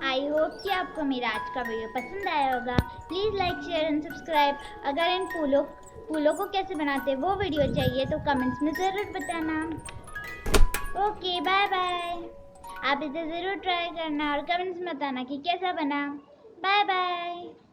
I hope कि आपको मेरा आज का वीडियो पसंद आया होगा। Please like share end subscribe. अगर इन फूलों को कैसे बनाते हैं वो वीडियो चाहिए तो कमेंट्स में ज़रूर बताना। Okay bye bye. आप इसे ज़रूर ट्राई करना और कमेंट्स में बताना कि कैसा बना। Bye bye.